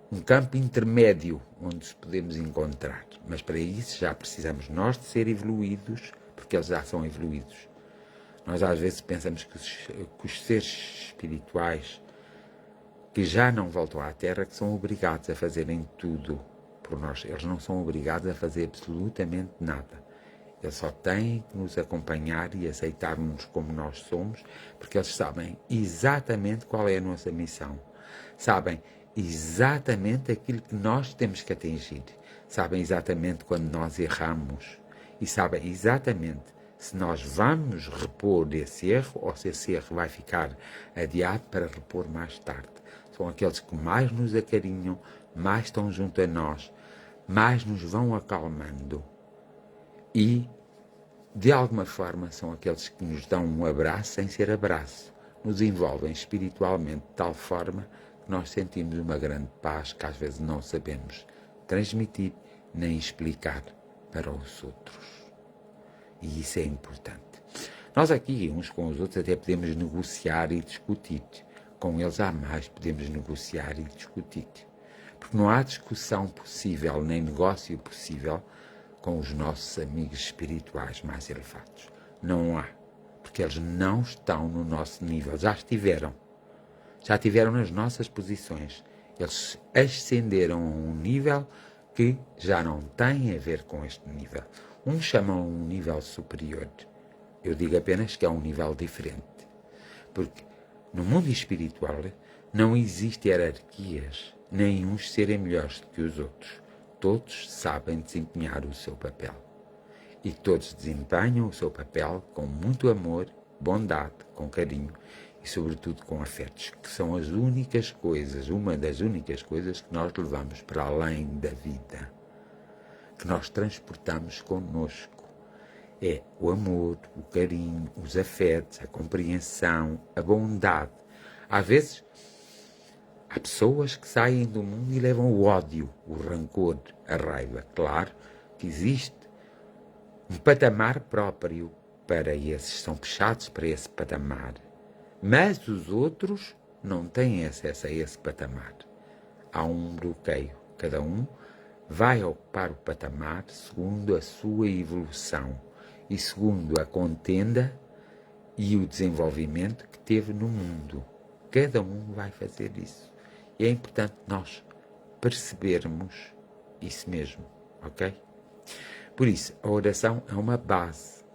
um campo intermédio onde os podemos encontrar. Mas para isso já precisamos nós de ser evoluídos, porque eles já são evoluídos. Nós às vezes pensamos que os seres espirituais que já não voltam à Terra, que são obrigados a fazerem tudo por nós. Eles não são obrigados a fazer absolutamente nada. Eles só têm que nos acompanhar e aceitar-nos como nós somos, porque eles sabem exatamente qual é a nossa missão. Sabem exatamente aquilo que nós temos que atingir. Sabem exatamente quando nós erramos. E sabem exatamente se nós vamos repor esse erro ou se esse erro vai ficar adiado para repor mais tarde. São aqueles que mais nos acarinham, mais estão junto a nós, mais nos vão acalmando. E, de alguma forma, são aqueles que nos dão um abraço sem ser abraço. Nos envolvem espiritualmente de tal forma que que nós sentimos uma grande paz que às vezes não sabemos transmitir nem explicar para os outros. E isso é importante. Nós aqui, uns com os outros, até podemos negociar e discutir. Com eles há mais, podemos negociar e discutir. Porque não há discussão possível, nem negócio possível com os nossos amigos espirituais mais elevados. Não há. Porque eles não estão no nosso nível. Já estiveram. Já estiveram nas nossas posições. Eles ascenderam a um nível que já não tem a ver com este nível. Uns chamam um nível superior. Eu digo apenas que é um nível diferente. Porque no mundo espiritual não existe hierarquias, nem uns serem melhores do que os outros. Todos sabem desempenhar o seu papel. E todos desempenham o seu papel com muito amor, bondade, com carinho e, sobretudo, com afetos, que são as únicas coisas, uma das únicas coisas que nós levamos para além da vida, que nós transportamos connosco. É o amor, o carinho, os afetos, a compreensão, a bondade. Às vezes, há pessoas que saem do mundo e levam o ódio, o rancor, a raiva. Claro que existe um patamar próprio para esses, são puxados para esse patamar. Mas os outros não têm acesso a esse patamar. Há um bloqueio. Cada um vai ocupar o patamar segundo a sua evolução e segundo a contenda e o desenvolvimento que teve no mundo. Cada um vai fazer isso. E é importante nós percebermos isso mesmo, ok? Por isso, a oração é uma base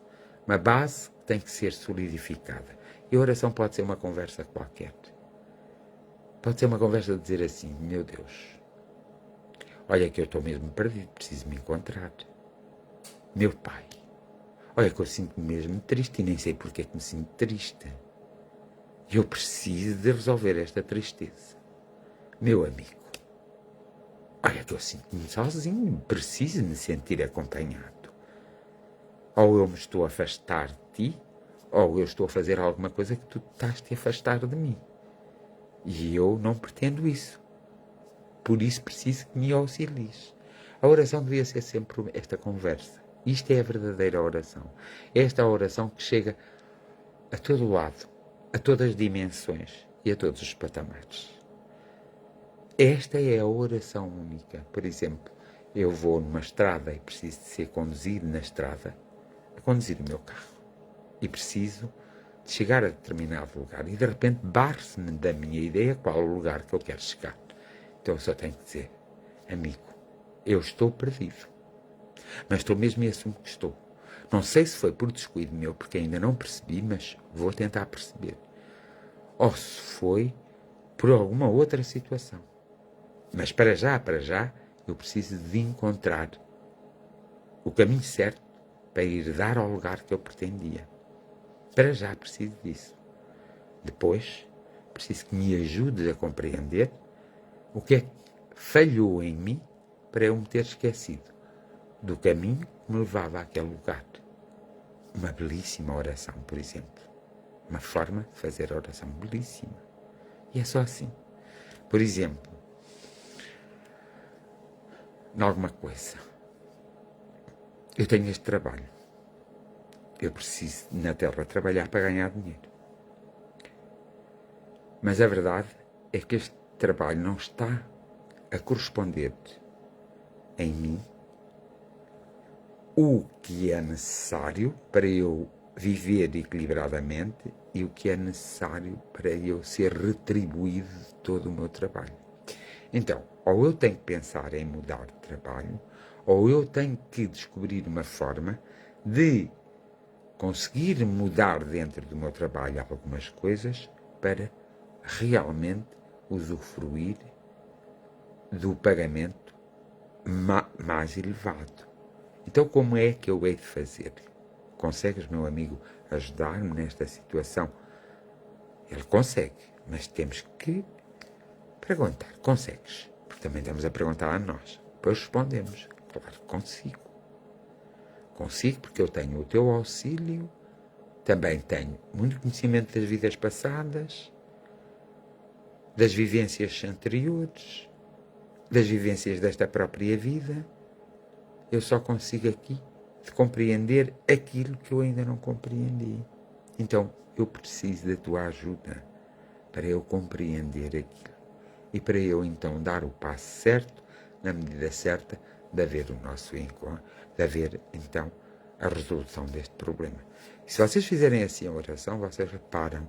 que tem que ser solidificada. E a oração pode ser uma conversa qualquer. Pode ser uma conversa de dizer assim, meu Deus, olha que eu estou mesmo perdido, preciso me encontrar. Meu Pai, olha que eu sinto-me mesmo triste e nem sei porque é que me sinto triste. Eu preciso de resolver esta tristeza. Meu amigo, olha que eu sinto-me sozinho, preciso me sentir acompanhado. Ou eu me estou a afastar de ti, ou eu estou a fazer alguma coisa que tu estás-te a afastar de mim. E eu não pretendo isso. Por isso preciso que me auxilies. A oração devia ser sempre esta conversa. Isto é a verdadeira oração. Esta é a oração que chega a todo lado, a todas as dimensões e a todos os patamares. Esta é a oração única. Por exemplo, eu vou numa estrada e preciso de ser conduzido na estrada, a conduzir o meu carro. E preciso de chegar a determinado lugar. E de repente barre-se-me da minha ideia qual é o lugar que eu quero chegar. Então eu só tenho que dizer, amigo, eu estou perdido. Mas estou mesmo e assumo que estou. Não sei se foi por descuido meu, porque ainda não percebi, mas vou tentar perceber. Ou se foi por alguma outra situação. Mas para já, eu preciso de encontrar o caminho certo para ir dar ao lugar que eu pretendia. Para já preciso disso. Depois, preciso que me ajudes a compreender o que é que falhou em mim para eu me ter esquecido do caminho que me levava àquele lugar. Uma belíssima oração, por exemplo. Uma forma de fazer a oração belíssima. E é só assim. Por exemplo, em alguma coisa. Eu tenho este trabalho. Eu preciso, na Terra, trabalhar para ganhar dinheiro. Mas a verdade é que este trabalho não está a corresponder em mim o que é necessário para eu viver equilibradamente e o que é necessário para eu ser retribuído de todo o meu trabalho. Então, ou eu tenho que pensar em mudar de trabalho, ou eu tenho que descobrir uma forma de conseguir mudar dentro do meu trabalho algumas coisas para realmente usufruir do pagamento mais elevado. Então, como é que eu hei de fazer? Consegues, meu amigo, ajudar-me nesta situação? Ele consegue, mas temos que perguntar. Consegues? Porque também estamos a perguntar a nós. Depois respondemos. Claro que consigo. Consigo porque eu tenho o teu auxílio, também tenho muito conhecimento das vidas passadas das vivências anteriores, das vivências desta própria vida. Eu só consigo aqui compreender aquilo que eu ainda não compreendi. Então, eu preciso da tua ajuda para eu compreender aquilo. E para eu, então, dar o passo certo, na medida certa, de haver o nosso encontro, de haver, então, a resolução deste problema. E se vocês fizerem assim a oração, vocês reparam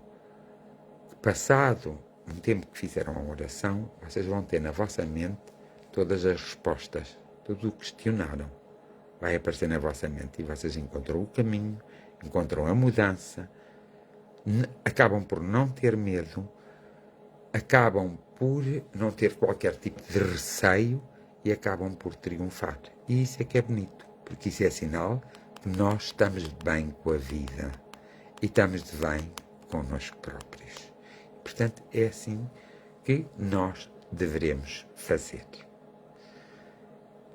que, passado um tempo que fizeram a oração, vocês vão ter na vossa mente todas as respostas, tudo o que questionaram. Vai aparecer na vossa mente e vocês encontram o caminho, encontram a mudança, acabam por não ter medo, acabam por não ter qualquer tipo de receio e acabam por triunfar. E isso é que é bonito, porque isso é sinal que nós estamos bem com a vida e estamos de bem connosco próprios. Portanto, é assim que nós devemos fazer.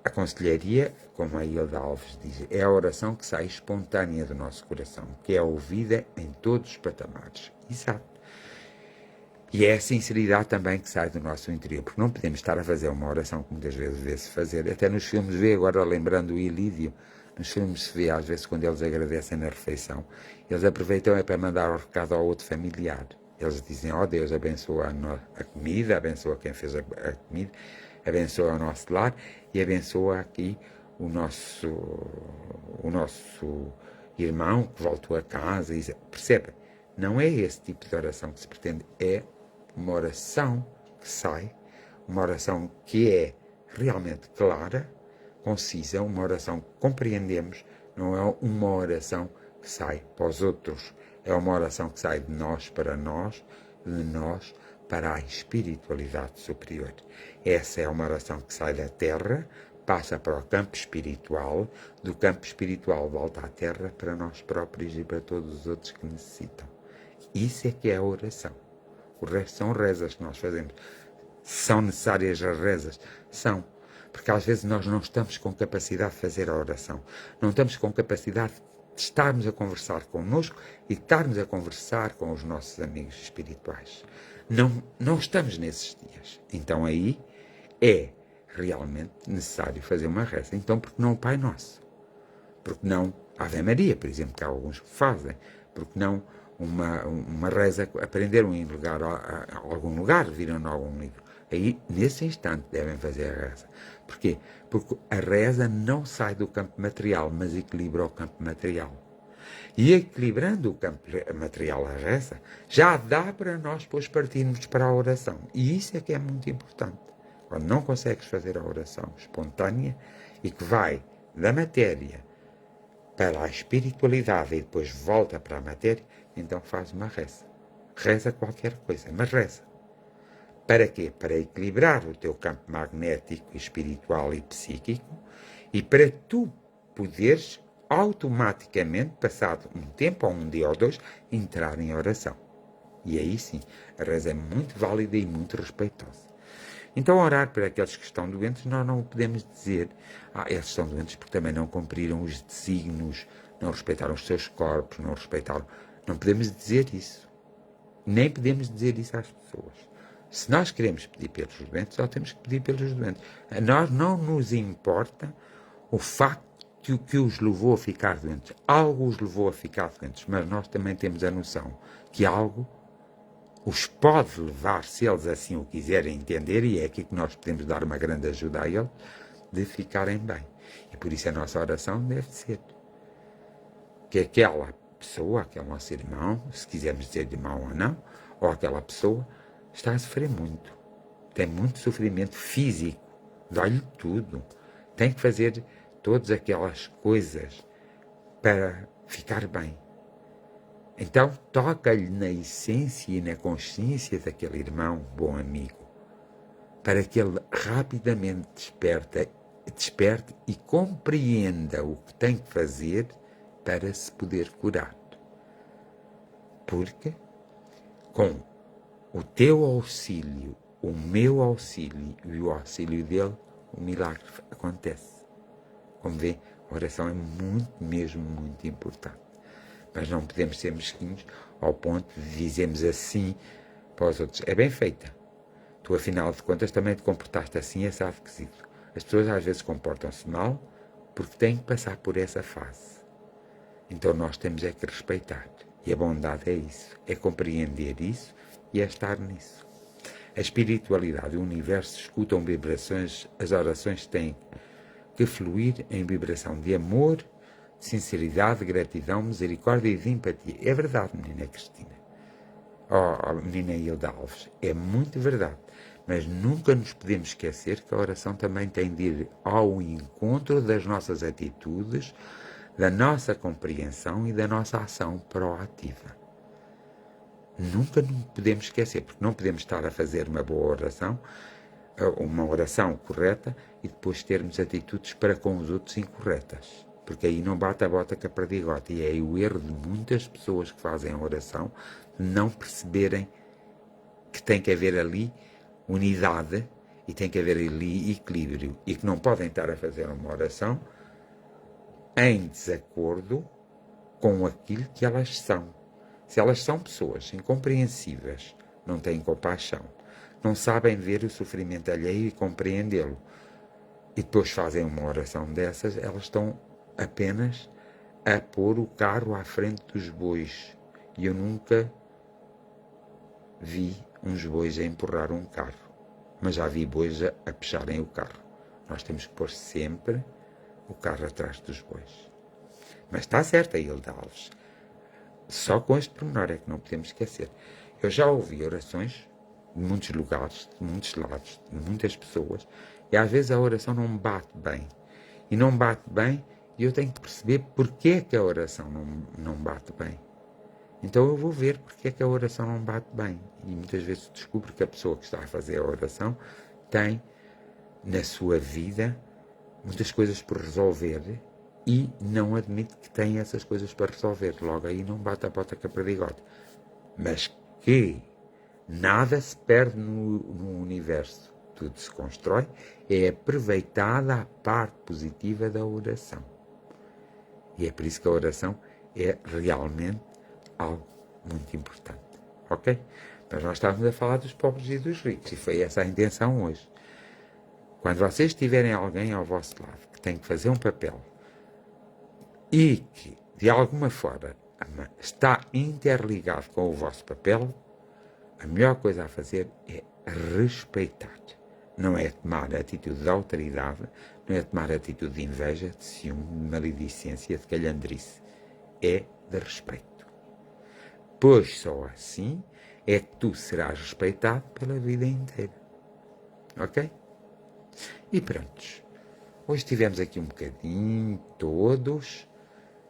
A conselharia, como a Hilda Alves diz, é a oração que sai espontânea do nosso coração, que é ouvida em todos os patamares. Exato. E é a sinceridade também que sai do nosso interior, porque não podemos estar a fazer uma oração que muitas vezes vê-se fazer. Até nos filmes vê, agora lembrando o Ilídio, nos filmes se vê às vezes quando eles agradecem na refeição, eles aproveitam para mandar o recado ao outro familiar. Eles dizem, Deus abençoa a comida, abençoa quem fez a comida, abençoa o nosso lar e abençoa aqui o nosso irmão que voltou a casa. Percebe? Não é esse tipo de oração que se pretende, é uma oração que sai, uma oração que é realmente clara, concisa, uma oração que compreendemos, não é uma oração que sai para os outros, é uma oração que sai de nós para nós, de nós para a espiritualidade superior. Essa é uma oração que sai da terra, passa para o campo espiritual, do campo espiritual volta à terra para nós próprios e para todos os outros que necessitam. Isso é que é a oração. O resto são rezas que nós fazemos. São necessárias as rezas? São. Porque às vezes nós não estamos com capacidade de fazer a oração. Não estamos com capacidade de estarmos a conversar connosco e de estarmos a conversar com os nossos amigos espirituais. Não estamos nesses dias. Então aí é realmente necessário fazer uma reza. Então, porque não o Pai Nosso? Porque não a Ave Maria, por exemplo, que há alguns que fazem? Porque não uma reza, aprenderam em algum lugar, viram em algum livro. Aí, nesse instante, devem fazer a reza. Porquê? Porque a reza não sai do campo material, mas equilibra o campo material. E equilibrando o campo material, a reza, já dá para nós depois partirmos para a oração. E isso é que é muito importante. Quando não consegues fazer a oração espontânea e que vai da matéria para a espiritualidade e depois volta para a matéria, então faz uma reza. Reza qualquer coisa, mas reza. Para quê? Para equilibrar o teu campo magnético, espiritual e psíquico e para tu poderes automaticamente, passado um tempo, ou um dia ou dois, entrar em oração. E aí sim, a reza é muito válida e muito respeitosa. Então, orar para aqueles que estão doentes, nós não podemos dizer, eles estão doentes porque também não cumpriram os desígnios, não respeitaram os seus corpos, não respeitaram. Não podemos dizer isso. Nem podemos dizer isso às pessoas. Se nós queremos pedir pelos doentes, só temos que pedir pelos doentes. A nós não nos importa o facto que os levou a ficar doentes. Algo os levou a ficar doentes, mas nós também temos a noção que algo os pode levar, se eles assim o quiserem entender, e é aqui que nós podemos dar uma grande ajuda a eles, de ficarem bem. E por isso a nossa oração deve ser que aquela pessoa, aquele nosso irmão, se quisermos dizer irmão ou não, ou aquela pessoa, está a sofrer muito. Tem muito sofrimento físico, dói-lhe tudo. Tem que fazer todas aquelas coisas para ficar bem. Então, toca-lhe na essência e na consciência daquele irmão, bom amigo, para que ele rapidamente desperte e compreenda o que tem que fazer para se poder curar. Porque, com o teu auxílio, o meu auxílio e o auxílio dele, o milagre acontece. Como vê, a oração é muito, mesmo muito importante. Mas não podemos ser mesquinhos ao ponto de dizermos assim para os outros. É bem feita, Tu, afinal de contas, também te comportaste assim, esse adquisito. As pessoas às vezes comportam-se mal porque têm que passar por essa fase. Então nós temos é que respeitar. E a bondade é isso, é compreender isso e é estar nisso. A espiritualidade e o universo escutam vibrações, as orações têm que fluir em vibração de amor, de sinceridade, de gratidão, misericórdia e de empatia. É verdade, menina Cristina. Oh, menina Hilda Alves, é muito verdade. Mas nunca nos podemos esquecer que a oração também tem de ir ao encontro das nossas atitudes, da nossa compreensão e da nossa ação proativa. Nunca nos podemos esquecer, porque não podemos estar a fazer uma boa oração, uma oração correta, e depois termos atitudes para com os outros incorretas. Porque aí não bate a bota com a perdigota. E é o erro de muitas pessoas que fazem a oração de não perceberem que tem que haver ali unidade e tem que haver ali equilíbrio. E que não podem estar a fazer uma oração em desacordo com aquilo que elas são. Se elas são pessoas incompreensíveis, não têm compaixão, não sabem ver o sofrimento alheio e compreendê-lo, e depois fazem uma oração dessas, elas estão apenas a pôr o carro à frente dos bois. E eu nunca vi uns bois a empurrar um carro, mas já vi bois a puxarem o carro. Nós temos que pôr sempre o carro atrás dos bois. Mas está certa, Hilda Alves. Só com este pormenor é que não podemos esquecer. Eu já ouvi orações de muitos lugares, de muitos lados, de muitas pessoas, e às vezes a oração não bate bem. E não bate bem, e eu tenho que perceber porque é que a oração não bate bem. Então eu vou ver porque é que a oração não bate bem. E muitas vezes descubro que a pessoa que está a fazer a oração tem, na sua vida, muitas coisas por resolver e não admite que tem essas coisas para resolver. Logo aí não bate a bota com a perdigota. Mas que nada se perde no universo. Tudo se constrói. É aproveitada a parte positiva da oração. E é por isso que a oração é realmente algo muito importante. Ok? Mas nós estávamos a falar dos pobres e dos ricos. E foi essa a intenção hoje. Quando vocês tiverem alguém ao vosso lado que tem que fazer um papel e que, de alguma forma, está interligado com o vosso papel, a melhor coisa a fazer é respeitar. Não é tomar a atitude de autoridade, não é tomar a atitude de inveja, de ciúme, de maledicência, de calhandrice. É de respeito. Pois só assim é que tu serás respeitado pela vida inteira. Ok? E prontos. Hoje tivemos aqui um bocadinho, todos.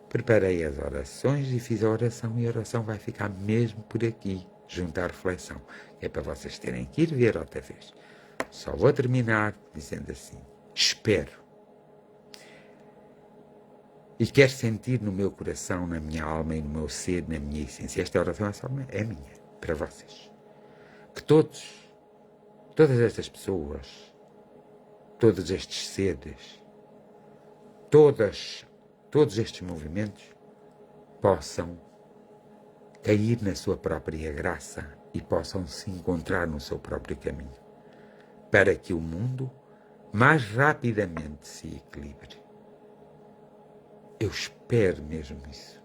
Preparei as orações e fiz a oração, e a oração vai ficar mesmo por aqui, junto à reflexão. É para vocês terem que ir ver outra vez. Só vou terminar dizendo assim: espero. E quero sentir no meu coração, na minha alma e no meu ser, na minha essência. Esta oração é minha, para vocês. Que todas estas pessoas, todos estes seres, todos estes movimentos possam cair na sua própria graça e possam se encontrar no seu próprio caminho, para que o mundo mais rapidamente se equilibre. Eu espero mesmo isso.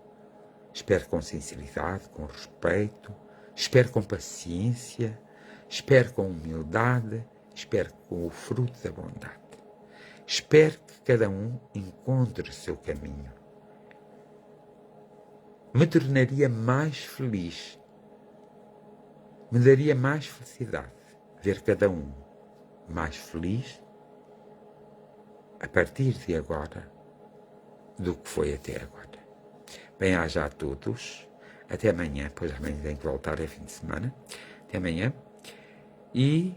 Espero com sinceridade, com respeito, espero com paciência, espero com humildade, espero com o fruto da bondade. Espero que cada um encontre o seu caminho. Me tornaria mais feliz, me daria mais felicidade ver cada um mais feliz a partir de agora do que foi até agora. Bem-aja a todos. Até amanhã, pois amanhã tenho que voltar, é fim de semana. Até amanhã. E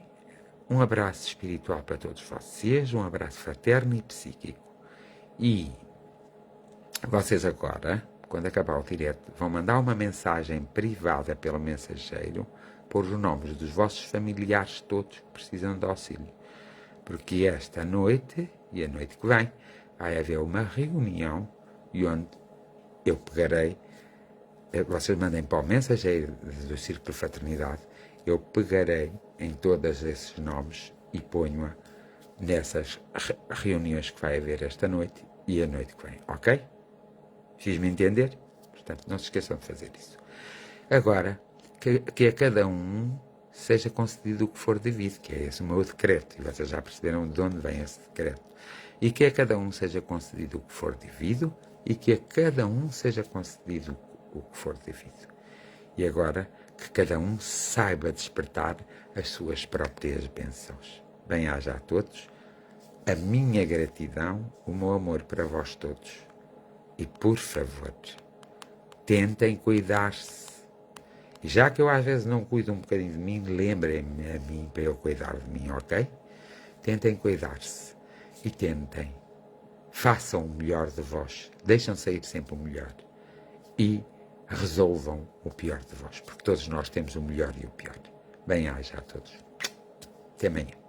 um abraço espiritual para todos vocês, um abraço fraterno e psíquico. E vocês agora, quando acabar o direto, vão mandar uma mensagem privada pelo mensageiro, pôr os nomes dos vossos familiares todos que precisam de auxílio. Porque esta noite e a noite que vem vai haver uma reunião e onde eu pegarei, vocês mandem para o mensageiro do Círculo de Fraternidade eu pegarei em todos esses nomes e ponho-a nessas reuniões que vai haver esta noite e a noite que vem, ok? Fiz-me entender? Portanto, não se esqueçam de fazer isso. Agora, que a cada um seja concedido o que for devido, que é esse o meu decreto, e vocês já perceberam de onde vem esse decreto. E que a cada um seja concedido o que for devido, e que a cada um seja concedido o que for devido. E agora, que cada um saiba despertar as suas próprias bênçãos. Bem-aja a todos, a minha gratidão, o meu amor para vós todos. E, por favor, tentem cuidar-se. E já que eu às vezes não cuido um bocadinho de mim, lembrem-me a mim para eu cuidar de mim, ok? Tentem cuidar-se e tentem. Façam o melhor de vós. Deixem sair sempre o melhor. E resolvam o pior de vós, porque todos nós temos o melhor e o pior. Bem-aja a todos. Até amanhã.